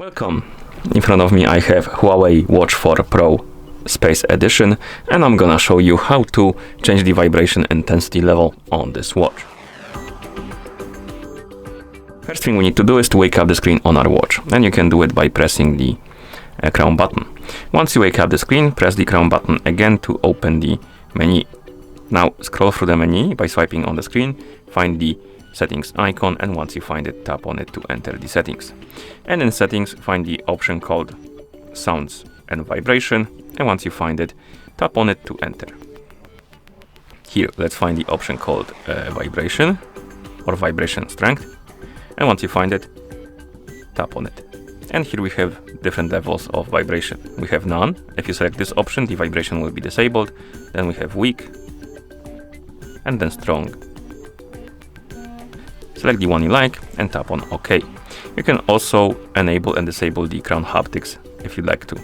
Welcome! In front of me I have HUAWEI Watch 4 Pro Space Edition, and I'm gonna show you how to change the vibration intensity level on this watch. First thing we need to do is to wake up the screen on our watch, and you can do it by pressing the crown button. Once you wake up the screen, press the crown button again to open the menu. Now scroll through the menu by swiping on the screen, find the settings icon, and once you find it, tap on it to enter the settings. And in settings, find the option called sounds and vibration, and once you find it, tap on it to enter. Here, let's find the option called vibration or vibration strength, and once you find it, tap on it. And here we have different levels of vibration. We have none. If you select this option, the vibration will be disabled. Then we have weak, and then strong. Select the one you like and tap on OK. You can also enable and disable the crown haptics if you'd like to.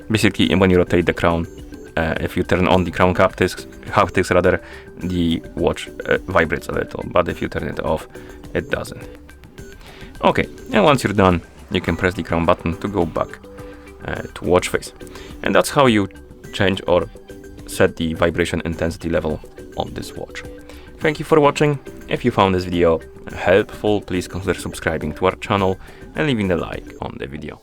Basically, when you rotate the crown, if you turn on the crown haptics rather, the watch vibrates a little, but if you turn it off, it doesn't. Okay, and once you're done, you can press the crown button to go back to watch face. And that's how you change or set the vibration intensity level on this watch. Thank you for watching. If you found this video helpful, please consider subscribing to our channel and leaving a like on the video.